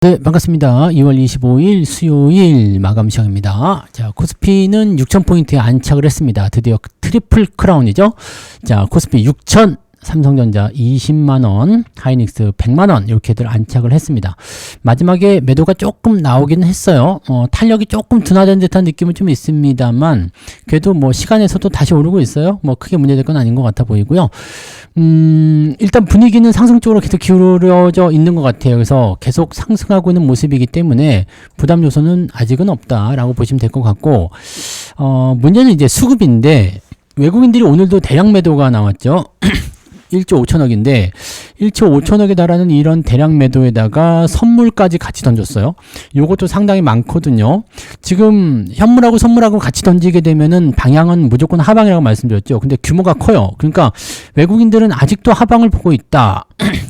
네, 반갑습니다. 2월 25일 수요일 마감 시간입니다. 자, 코스피는 6,000포인트에 안착을 했습니다. 드디어 트리플 크라운이죠. 자, 코스피 6,000, 삼성전자 20만원, 하이닉스 100만원 이렇게들 안착을 했습니다. 마지막에 매도가 조금 나오기는 했어요. 탄력이 조금 둔화된 듯한 느낌은 좀 있습니다만 그래도 뭐 시간에서도 다시 오르고 있어요. 뭐 크게 문제될 건 아닌 것 같아 보이고요. 일단 분위기는 상승 쪽으로 계속 기울어져 있는 것 같아요. 그래서 계속 상승하고 있는 모습이기 때문에 부담 요소는 아직은 없다라고 보시면 될 것 같고, 문제는 이제 수급인데 외국인들이 오늘도 대량 매도가 나왔죠. 1조 5천억인데 1조 5천억에 달하는 이런 대량 매도에다가 선물까지 같이 던졌어요. 요것도 상당히 많거든요. 지금 현물하고 선물하고 같이 던지게 되면은 방향은 무조건 하방이라고 말씀드렸죠. 근데 규모가 커요. 그러니까 외국인들은 아직도 하방을 보고 있다.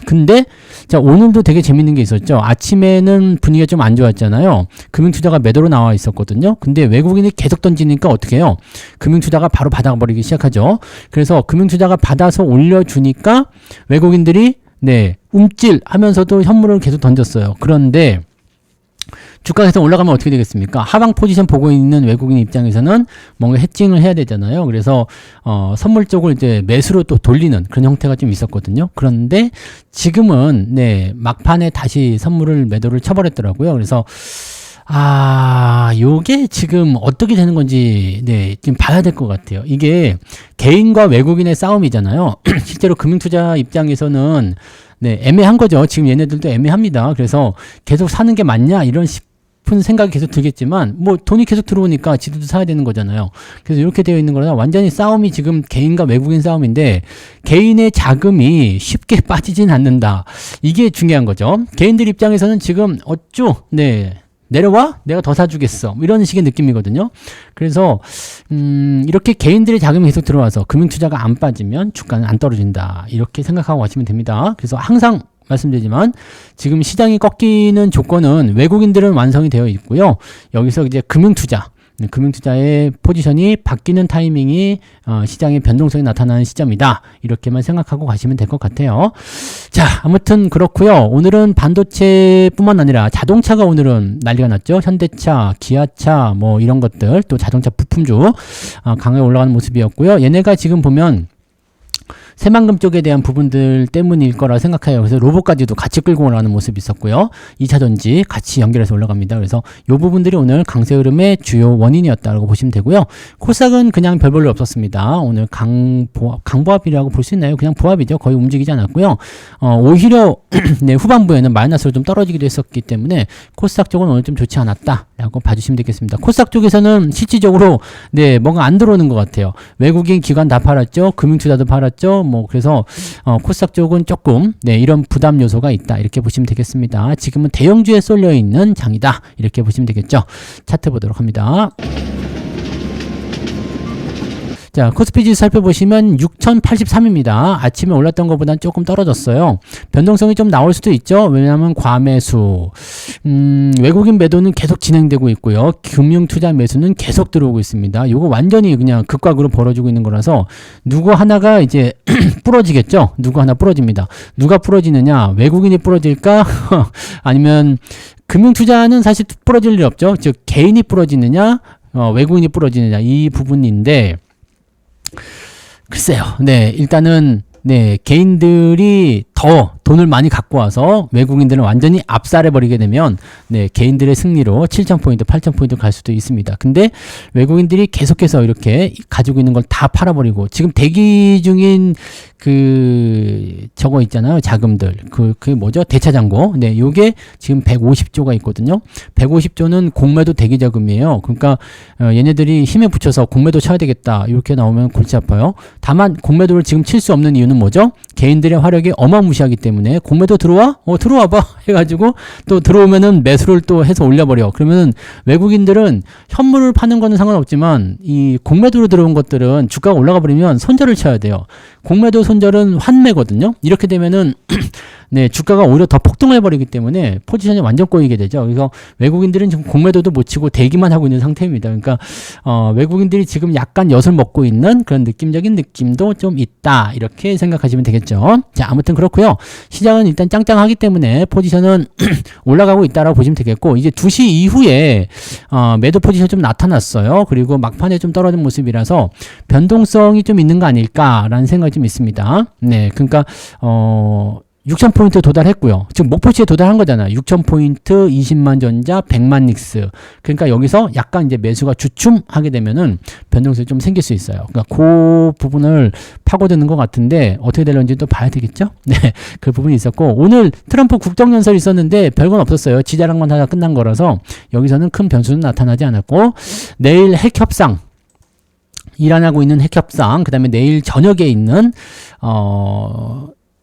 근데 자, 오늘도 되게 재밌는 게 있었죠. 아침에는 분위기가 좀 안 좋았잖아요. 금융투자가 매도로 나와 있었거든요. 근데 외국인이 계속 던지니까 어떻게 해요? 금융투자가 바로 받아버리기 시작하죠. 그래서 금융투자가 받아서 올려주니까 외국인들이 움찔하면서도 현물을 계속 던졌어요. 그런데 주가가 계속 올라가면 어떻게 되겠습니까? 하방 포지션 보고 있는 외국인 입장에서는 뭔가 해칭을 해야 되잖아요. 그래서 선물 쪽을 이제 매수로 또 돌리는 그런 형태가 좀 있었거든요. 그런데 지금은 막판에 다시 선물을 매도를 쳐버렸더라고요. 그래서 요게 지금 어떻게 되는 건지 좀 봐야 될 것 같아요. 이게 개인과 외국인의 싸움이잖아요. 실제로 금융투자 입장에서는 애매한 거죠. 지금 얘네들도 애매합니다. 그래서 계속 사는 게 맞냐 이런 싶은 생각이 계속 들겠지만 뭐 돈이 계속 들어오니까 지들도 사야 되는 거잖아요. 그래서 이렇게 되어 있는 거라 완전히 싸움이 지금 개인과 외국인 싸움인데 개인의 자금이 쉽게 빠지진 않는다. 이게 중요한 거죠. 개인들 입장에서는 지금 어쭈 내려와? 내가 더 사주겠어. 이런 식의 느낌이거든요. 그래서 이렇게 개인들의 자금이 계속 들어와서 금융투자가 안 빠지면 주가는 안 떨어진다. 이렇게 생각하고 가시면 됩니다. 그래서 항상 말씀드리지만 지금 시장이 꺾이는 조건은 외국인들은 완성이 되어 있고요. 여기서 이제 금융투자의 포지션이 바뀌는 타이밍이 시장의 변동성이 나타나는 시점이다. 이렇게만 생각하고 가시면 될 것 같아요. 자, 아무튼 그렇고요. 오늘은 반도체뿐만 아니라 자동차가 오늘은 난리가 났죠. 현대차, 기아차 뭐 이런 것들 또 자동차 부품주 강하게 올라가는 모습이었고요. 얘네가 지금 보면 새만금 쪽에 대한 부분들 때문일 거라 생각해요. 그래서 로봇까지도 같이 끌고 올라가는 모습이 있었고요. 2차전지 같이 연결해서 올라갑니다. 그래서 이 부분들이 오늘 강세 흐름의 주요 원인이었다고 보시면 되고요. 코스닥은 그냥 별 볼일 없었습니다. 오늘 강보합이라고 볼 수 있나요? 그냥 보합이죠. 거의 움직이지 않았고요. 오히려 후반부에는 마이너스로 좀 떨어지기도 했었기 때문에 코스닥 쪽은 오늘 좀 좋지 않았다라고 봐주시면 되겠습니다. 코스닥 쪽에서는 실질적으로 뭔가 안 들어오는 것 같아요. 외국인 기관 다 팔았죠. 금융투자도 팔았죠. 그래서 코스닥 쪽은 조금 이런 부담 요소가 있다 이렇게 보시면 되겠습니다. 지금은 대형주에 쏠려 있는 장이다 이렇게 보시면 되겠죠. 차트 보도록 합니다. 자, 코스피 지수 살펴보시면 6083입니다. 아침에 올랐던 것보다는 조금 떨어졌어요. 변동성이 좀 나올 수도 있죠. 왜냐하면 과매수, 외국인 매도는 계속 진행되고 있고요. 금융투자 매수는 계속 들어오고 있습니다. 이거 완전히 그냥 극과극으로 벌어지고 있는 거라서 누구 하나가 이제 부러지겠죠. 누구 하나 부러집니다. 누가 부러지느냐? 외국인이 부러질까? 아니면 금융투자는 사실 부러질 일 없죠. 즉 개인이 부러지느냐, 외국인이 부러지느냐 이 부분인데. 글쎄요. 일단은 개인들이 더 돈을 많이 갖고 와서 외국인들은 완전히 압살해버리게 되면 개인들의 승리로 7,000포인트, 8,000포인트 갈 수도 있습니다. 근데 외국인들이 계속해서 이렇게 가지고 있는 걸 다 팔아버리고 지금 대기 중인 저거 있잖아요. 자금들. 그게 뭐죠? 대차장고. 요게 지금 150조가 있거든요. 150조는 공매도 대기 자금이에요. 그러니까 얘네들이 힘에 붙여서 공매도 쳐야 되겠다. 이렇게 나오면 골치 아파요. 다만 공매도를 지금 칠 수 없는 이유는 뭐죠? 개인들의 화력이 어마무시하기 때문에 공매도 들어와? 들어와봐. 해가지고 또 들어오면은 매수를 또 해서 올려버려. 그러면은 외국인들은 현물을 파는 거는 상관없지만 이 공매도로 들어온 것들은 주가가 올라가 버리면 손절을 쳐야 돼요. 공매도 손절은 환매거든요. 이렇게 되면은 네, 주가가 오히려 더 폭등을 해버리기 때문에 포지션이 완전 꼬이게 되죠. 그래서 외국인들은 지금 공매도도 못 치고 대기만 하고 있는 상태입니다. 그러니까 외국인들이 지금 약간 엿을 먹고 있는 그런 느낌적인 느낌도 좀 있다, 이렇게 생각하시면 되겠죠. 자, 아무튼 그렇고요. 시장은 일단 짱짱하기 때문에 포지션은 올라가고 있다라고 보시면 되겠고, 이제 2시 이후에 매도 포지션 좀 나타났어요. 그리고 막판에 좀 떨어진 모습이라서 변동성이 좀 있는 거 아닐까라는 생각이 좀 있습니다. 네, 그러니까 6,000포인트 도달했고요. 지금 목표치에 도달한 거잖아요. 6,000포인트, 20만 전자, 100만 닉스. 그러니까 여기서 약간 이제 매수가 주춤하게 되면은 변동성이 좀 생길 수 있어요. 그러니까 그 부분을 파고드는 것 같은데 어떻게 될런지 또 봐야 되겠죠? 네. 그 부분이 있었고, 오늘 트럼프 국정연설이 있었는데 별건 없었어요. 지자랑만 하다 끝난 거라서 여기서는 큰 변수는 나타나지 않았고, 내일 핵협상, 이란 하고 있는 핵협상, 그 다음에 내일 저녁에 있는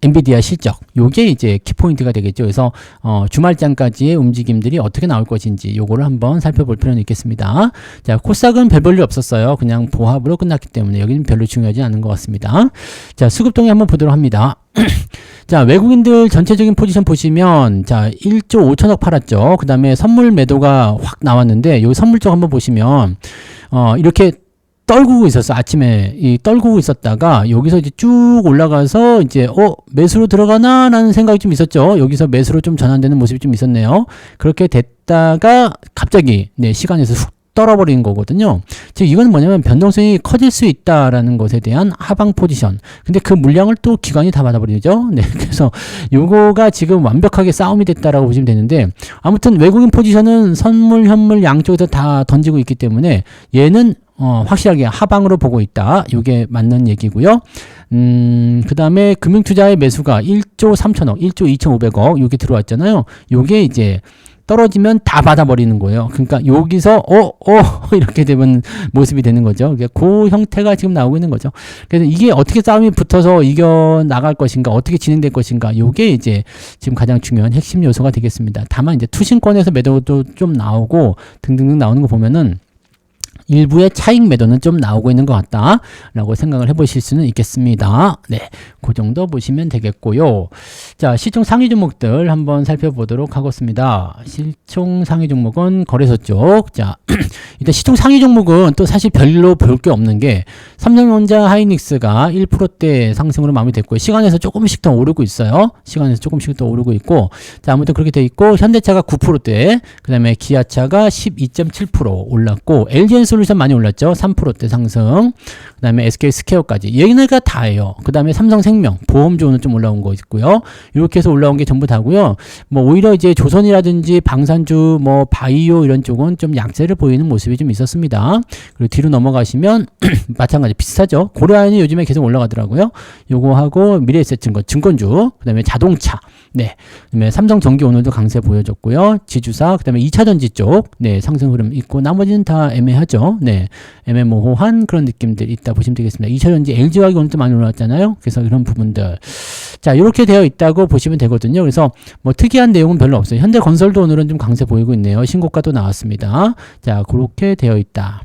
엔비디아 실적, 요게 이제 키포인트가 되겠죠. 그래서 주말장까지의 움직임들이 어떻게 나올 것인지 요거를 한번 살펴볼 필요는 있겠습니다. 자, 코스닥은 별 볼 일 없었어요. 그냥 보합으로 끝났기 때문에 여기는 별로 중요하지 않은 것 같습니다. 자, 수급동에 한번 보도록 합니다. 자, 외국인들 전체적인 포지션 보시면, 자, 1조 5천억 팔았죠. 그 다음에 선물 매도가 확 나왔는데, 여기 선물 쪽 한번 보시면 이렇게 떨구고 있었어. 아침에 떨구고 있었다가 여기서 이제 쭉 올라가서 이제 매수로 들어가나라는 생각이 좀 있었죠. 여기서 매수로 좀 전환되는 모습이 좀 있었네요. 그렇게 됐다가 갑자기 시간에서 훅 떨어버린 거거든요. 즉 이건 뭐냐면 변동성이 커질 수 있다라는 것에 대한 하방 포지션. 근데 그 물량을 또 기관이 다 받아버리죠. 네, 그래서 요거가 지금 완벽하게 싸움이 됐다라고 보시면 되는데, 아무튼 외국인 포지션은 선물, 현물 양쪽에서 다 던지고 있기 때문에 얘는 확실하게 하방으로 보고 있다. 이게 맞는 얘기고요. 그 다음에 금융투자의 매수가 1조 3천억, 1조 2,500억 요게 들어왔잖아요. 요게 이제 떨어지면 다 받아버리는 거예요. 그러니까 여기서 이렇게 되면 모습이 되는 거죠. 그 형태가 지금 나오고 있는 거죠. 그래서 이게 어떻게 싸움이 붙어서 이겨 나갈 것인가, 어떻게 진행될 것인가, 요게 이제 지금 가장 중요한 핵심 요소가 되겠습니다. 다만 이제 투신권에서 매도도 좀 나오고 등등등 나오는 거 보면은 일부의 차익 매도는 좀 나오고 있는 것 같다라고 생각을 해보실 수는 있겠습니다. 네, 그 정도 보시면 되겠고요. 자, 시총 상위 종목들 한번 살펴보도록 하겠습니다. 시총 상위 종목은 거래소 쪽. 자, 일단 시총 상위 종목은 또 사실 별로 볼 게 없는 게 삼성전자, 하이닉스가 1%대 상승으로 마무리됐고요. 시간에서 조금씩 더 오르고 있어요. 시간에서 조금씩 더 오르고 있고, 자, 아무튼 그렇게 돼 있고, 현대차가 9%대, 그 다음에 기아차가 12.7% 올랐고, LG엔솔루션 많이 올랐죠. 3%대 상승. 그 다음에 SK스퀘어까지. 얘네가 다예요. 그 다음에 삼성생명, 보험주는 좀 올라온 거 있고요. 이렇게 해서 올라온 게 전부 다고요. 뭐 오히려 이제 조선이라든지 방산주, 뭐 바이오 이런 쪽은 좀 약세를 보이는 모습이 좀 있었습니다. 그리고 뒤로 넘어가시면 마찬가지 비슷하죠. 고려아연이 요즘에 계속 올라가더라고요. 요거하고 미래에셋증권, 증권주, 그 다음에 자동차, 네, 그다음에 삼성전기 오늘도 강세 보여줬고요. 지주사, 그 다음에 2차전지 쪽, 네, 상승 흐름 있고, 나머지는 다 애매하죠. 네, 애매모호한 그런 느낌들이 있다 보시면 되겠습니다. 2차전지 LG화학이 오늘 또 많이 올라왔잖아요. 그래서 이런 부분들, 자, 이렇게 되어 있다고 보시면 되거든요. 그래서 뭐 특이한 내용은 별로 없어요. 현대건설도 오늘은 좀 강세 보이고 있네요. 신고가도 나왔습니다. 자, 그렇게 되어 있다.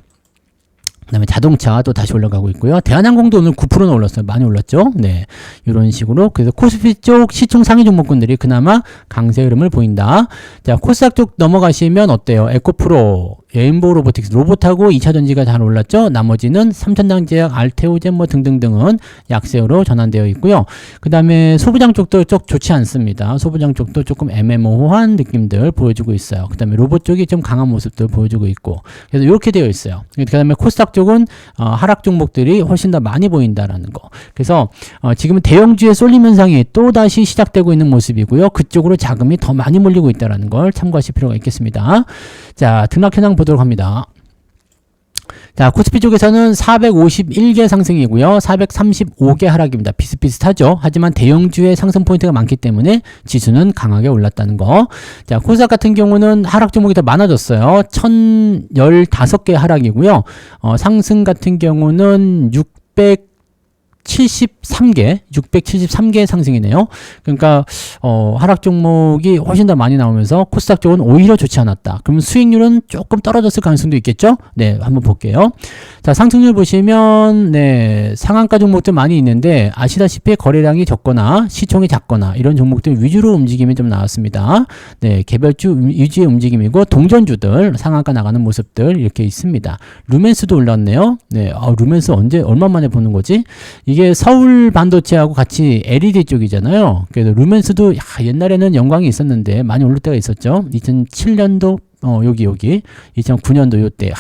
그 다음에 자동차 또 다시 올라가고 있고요. 대한항공도 오늘 9%는 올랐어요. 많이 올랐죠. 네, 이런 식으로. 그래서 코스피 쪽 시총 상위 종목군들이 그나마 강세 흐름을 보인다. 자, 코스닥 쪽 넘어가시면 어때요? 에코프로, 레인보우 로보틱스, 로봇하고 2차전지가 잘 올랐죠. 나머지는 삼천당제약, 알테오젠 뭐 등등등은 약세로 전환되어 있고요. 그 다음에 소부장 쪽도 쪽 좋지 않습니다. 소부장 쪽도 조금 애매모호한 느낌들 보여주고 있어요. 그 다음에 로봇 쪽이 좀 강한 모습들 보여주고 있고, 그래서 이렇게 되어 있어요. 그 다음에 코스닥 쪽은 하락 종목들이 훨씬 더 많이 보인다라는 거. 그래서 지금은 대형주의 쏠림 현상이 또 다시 시작되고 있는 모습이고요. 그쪽으로 자금이 더 많이 몰리고 있다라는 걸 참고하실 필요가 있겠습니다. 자, 등락 현황 보도록 합니다. 자, 코스피 쪽에서는 451개 상승이고요. 435개 하락입니다. 비슷비슷하죠. 하지만 대형주의 상승 포인트가 많기 때문에 지수는 강하게 올랐다는 거. 자, 코스닥 같은 경우는 하락 종목이 더 많아졌어요. 1015개 하락이고요. 상승 같은 경우는 673개 상승이네요. 그러니까 하락 종목이 훨씬 더 많이 나오면서 코스닥 쪽은 오히려 좋지 않았다. 그러면 수익률은 조금 떨어졌을 가능성도 있겠죠? 네, 한번 볼게요. 자, 상승률 보시면 네, 상한가 종목들 많이 있는데 아시다시피 거래량이 적거나 시총이 작거나 이런 종목들 위주로 움직임이 좀 나왔습니다. 네, 개별주 위주의 움직임이고 동전주들 상한가 나가는 모습들 이렇게 있습니다. 루멘스도 올랐네요. 네, 루멘스 언제 얼마 만에 보는 거지? 이게 서울 반도체하고 같이 LED 쪽이잖아요. 그래서 루멘스도 옛날에는 영광이 있었는데 많이 오를 때가 있었죠. 2007년도 여기 2009년도 요때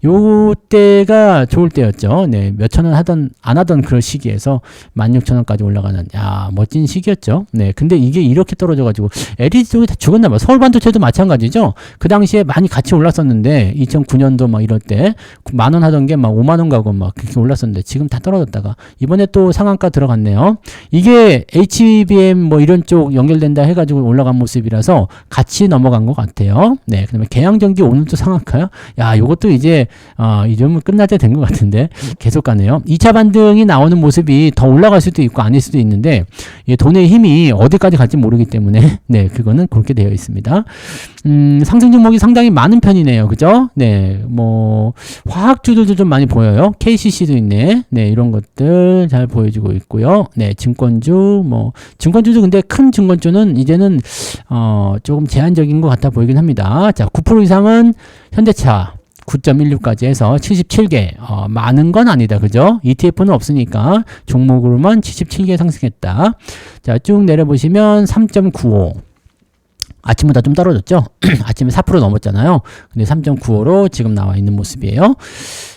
요때가 좋을 때였죠. 네, 몇천 원 안 하던 그런 시기에서 16,000원까지 올라가는, 멋진 시기였죠. 네, 근데 이게 이렇게 떨어져가지고, LED 쪽이 다 죽었나봐. 서울 반도체도 마찬가지죠. 그 당시에 많이 같이 올랐었는데, 2009년도 막 이럴 때, 10,000원 하던 게 막 50,000원 가고 막 그렇게 올랐었는데, 지금 다 떨어졌다가, 이번에 또 상한가 들어갔네요. 이게 HBM 뭐 이런 쪽 연결된다 해가지고 올라간 모습이라서 같이 넘어간 것 같아요. 네, 그 다음에 계양전기 오늘도 상한가요? 요것도 이제 이 점은 끝날 때 된 것 같은데 계속 가네요. 2차 반등이 나오는 모습이 더 올라갈 수도 있고 아닐 수도 있는데 돈의 힘이 어디까지 갈지 모르기 때문에 네, 그거는 그렇게 되어 있습니다. 상승 종목이 상당히 많은 편이네요. 그죠? 네, 뭐 화학주들도 좀 많이 보여요. KCC도 있네. 네, 이런 것들 잘 보여주고 있고요. 네, 증권주도 근데 큰 증권주는 이제는 조금 제한적인 것 같아 보이긴 합니다. 자, 9% 이상은 현대차 9.16까지 해서 77개. 많은 건 아니다. 그죠? ETF는 없으니까 종목으로만 77개 상승했다. 자, 쭉 내려보시면 3.95. 아침보다 좀 떨어졌죠? 아침에 4% 넘었잖아요. 근데 3.95로 지금 나와 있는 모습이에요.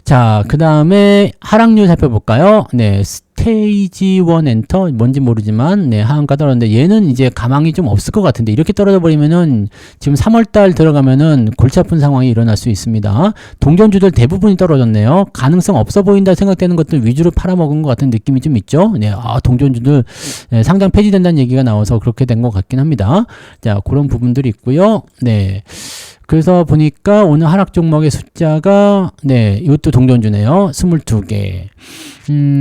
자, 그 다음에 하락률 살펴볼까요? 네, 스테이지 1 엔터 뭔지 모르지만 네, 하한가 떨어졌는데 얘는 이제 가망이 좀 없을 것 같은데 이렇게 떨어져 버리면은 지금 3월달 들어가면은 골치 아픈 상황이 일어날 수 있습니다. 동전주들 대부분이 떨어졌네요. 가능성 없어 보인다 생각되는 것들 위주로 팔아먹은 것 같은 느낌이 좀 있죠. 네, 동전주들 네, 상장 폐지된다는 얘기가 나와서 그렇게 된 것 같긴 합니다. 자, 그런 부분들이 있고요. 네. 그래서 보니까 오늘 하락 종목의 숫자가 네, 이것도 동전주네요. 22개.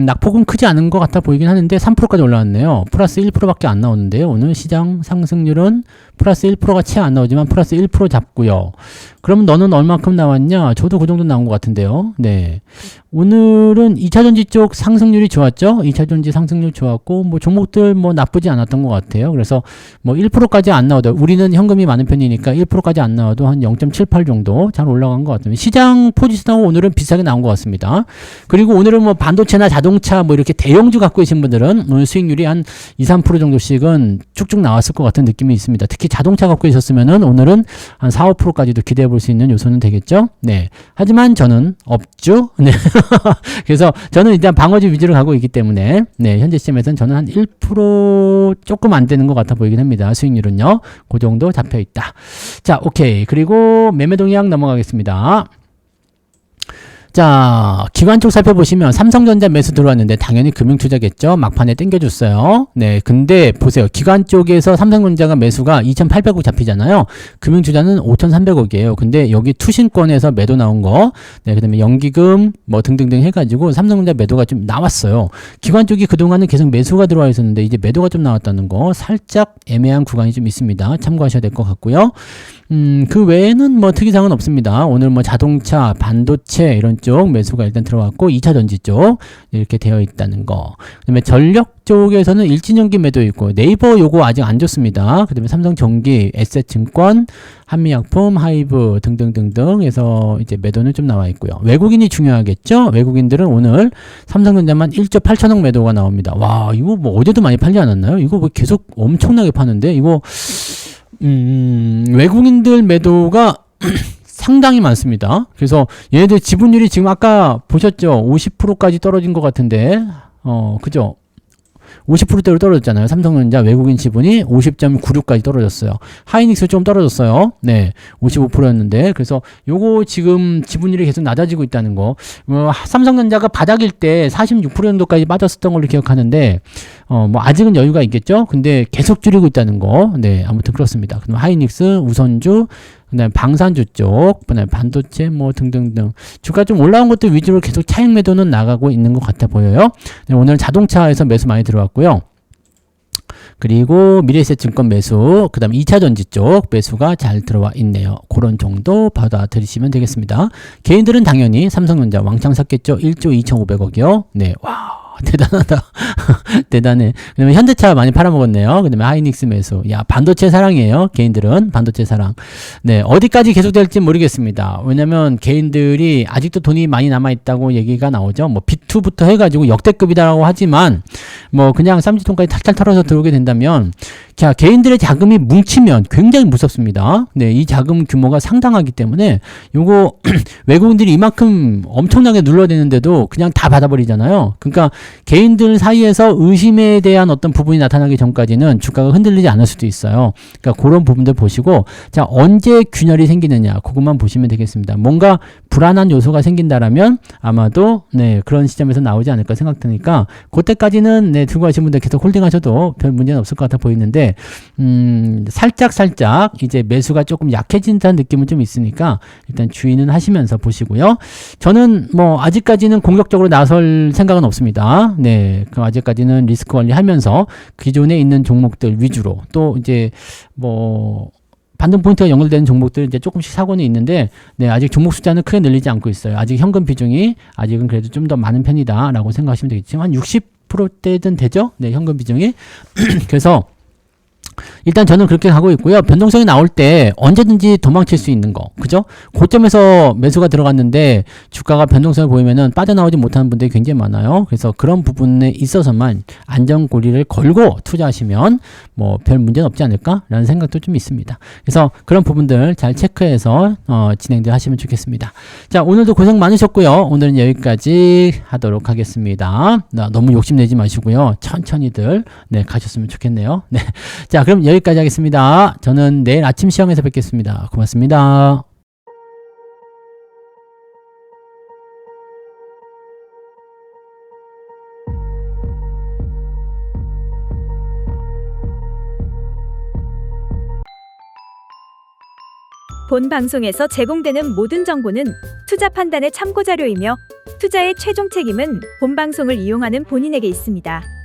낙폭은 크지 않은 것 같아 보이긴 하는데 3%까지 올라왔네요. 플러스 1%밖에 안 나오는데요. 오늘 시장 상승률은 플러스 1%가 채 안 나오지만 플러스 1% 잡고요. 그럼 너는 얼마큼 나왔냐? 저도 그 정도 나온 것 같은데요. 네. 오늘은 2차전지 쪽 상승률이 좋았죠? 2차전지 상승률 좋았고, 뭐 종목들 뭐 나쁘지 않았던 것 같아요. 그래서 뭐 1%까지 안 나와도, 우리는 현금이 많은 편이니까 1%까지 안 나와도 한 0.78 정도 잘 올라간 것 같습니다. 시장 포지션하고 오늘은 비슷하게 나온 것 같습니다. 그리고 오늘은 뭐 반도체나 자동차 뭐 이렇게 대형주 갖고 계신 분들은 오늘 수익률이 한 2, 3% 정도씩은 쭉쭉 나왔을 것 같은 느낌이 있습니다. 특히 자동차 갖고 계셨으면은 오늘은 한 4, 5%까지도 기대해 볼 수 있는 요소는 되겠죠? 네. 하지만 저는 없죠? 네. 그래서 저는 일단 방어주 위주로 가고 있기 때문에 네, 현재 시점에서는 저는 한 1% 조금 안 되는 것 같아 보이긴 합니다. 수익률은요. 그 정도 잡혀 있다. 자, 오케이. 그리고 매매 동향 넘어가겠습니다. 자, 기관 쪽 살펴보시면 삼성전자 매수 들어왔는데 당연히 금융투자겠죠. 막판에 땡겨줬어요. 네, 근데 보세요. 기관 쪽에서 삼성전자가 매수가 2,800억 잡히잖아요. 금융투자는 5,300억이에요. 근데 여기 투신권에서 매도 나온 거, 네, 그 다음에 연기금 뭐 등등등 해가지고 삼성전자 매도가 좀 나왔어요. 기관 쪽이 그동안은 계속 매수가 들어와 있었는데 이제 매도가 좀 나왔다는 거 살짝 애매한 구간이 좀 있습니다. 참고하셔야 될 것 같고요. 그 외에는 뭐 특이사항은 없습니다. 오늘 뭐 자동차, 반도체 이런 쪽 매수가 일단 들어왔고 2차 전지 쪽 이렇게 되어 있다는 거. 그다음에 전력 쪽에서는 일진전기 매도 있고 네이버 요거 아직 안 좋습니다. 그다음에 삼성전기, 에셋증권, 한미약품, 하이브 등등등등 해서 이제 매도는 좀 나와 있고요. 외국인이 중요하겠죠? 외국인들은 오늘 삼성전자만 1조 8천억 매도가 나옵니다. 와, 이거 뭐 어제도 많이 팔지 않았나요? 이거 뭐 계속 엄청나게 파는데 이거 외국인들 매도가 상당히 많습니다. 그래서 얘네들 지분율이 지금 아까 보셨죠? 50%까지 떨어진 것 같은데, 그죠? 50%대로 떨어졌잖아요. 삼성전자 외국인 지분이 50.96까지 떨어졌어요. 하이닉스 좀 떨어졌어요. 네, 55%였는데 그래서 요거 지금 지분율이 계속 낮아지고 있다는 거. 삼성전자가 바닥일 때 46% 정도까지 빠졌었던 걸로 기억하는데 뭐 아직은 여유가 있겠죠. 근데 계속 줄이고 있다는 거. 네, 아무튼 그렇습니다. 그럼 하이닉스, 우선주, 그다음에 방산주 쪽, 그다음에 반도체 뭐 등등등 주가 좀 올라온 것들 위주로 계속 차익 매도는 나가고 있는 것 같아 보여요. 네, 오늘 자동차에서 매수 많이 들어왔고요. 그리고 미래에셋증권 매수, 그 다음에 2차전지 쪽 매수가 잘 들어와 있네요. 그런 정도 받아들이시면 되겠습니다. 개인들은 당연히 삼성전자 왕창 샀겠죠. 1조 2,500억이요. 네, 와. 대단하다. 대단해. 그 다음에 현대차 많이 팔아먹었네요. 그 다음에 하이닉스 매수. 야, 반도체 사랑이에요. 개인들은 반도체 사랑. 네, 어디까지 계속될지 모르겠습니다. 왜냐면 개인들이 아직도 돈이 많이 남아있다고 얘기가 나오죠. 뭐 B2부터 해가지고 역대급이다라고 하지만 뭐 그냥 쌈지통까지 탈탈 털어서 들어오게 된다면 자, 개인들의 자금이 뭉치면 굉장히 무섭습니다. 네, 이 자금 규모가 상당하기 때문에 요거 외국인들이 이만큼 엄청나게 눌러대는데도 그냥 다 받아버리잖아요. 그러니까 개인들 사이에서 의심에 대한 어떤 부분이 나타나기 전까지는 주가가 흔들리지 않을 수도 있어요. 그러니까 그런 부분들 보시고 자, 언제 균열이 생기느냐 그것만 보시면 되겠습니다. 뭔가 불안한 요소가 생긴다라면 아마도 네, 그런 시점에서 나오지 않을까 생각되니까 그때까지는 네, 들고 가신 분들 계속 홀딩하셔도 별 문제는 없을 것 같아 보이는데 살짝 이제 매수가 조금 약해진다는 느낌은 좀 있으니까 일단 주의는 하시면서 보시고요. 저는 뭐 아직까지는 공격적으로 나설 생각은 없습니다. 네, 그럼 아직까지는 리스크 관리하면서 기존에 있는 종목들 위주로 또 이제 뭐 반등 포인트가 연결되는 종목들 이제 조금씩 사고는 있는데, 네, 아직 종목 숫자는 크게 늘리지 않고 있어요. 아직 현금 비중이 아직은 그래도 좀 더 많은 편이다라고 생각하시면 되겠지만 한 60%대든 되죠? 네, 현금 비중이. 그래서 일단 저는 그렇게 가고 있고요. 변동성이 나올 때 언제든지 도망칠 수 있는 거, 그죠? 고점에서 매수가 들어갔는데 주가가 변동성을 보이면은 빠져나오지 못하는 분들이 굉장히 많아요. 그래서 그런 부분에 있어서만 안전고리를 걸고 투자하시면 뭐 별 문제는 없지 않을까라는 생각도 좀 있습니다. 그래서 그런 부분들 잘 체크해서 진행들 하시면 좋겠습니다. 자, 오늘도 고생 많으셨고요. 오늘은 여기까지 하도록 하겠습니다. 너무 욕심내지 마시고요. 천천히들 네, 가셨으면 좋겠네요. 네. 자, 그럼 여기까지 하겠습니다. 저는 내일 아침 시험에서 뵙겠습니다. 고맙습니다. 본 방송에서 제공되는 모든 정보는 투자 판단의 참고 자료이며 투자의 최종 책임은 본 방송을 이용하는 본인에게 있습니다.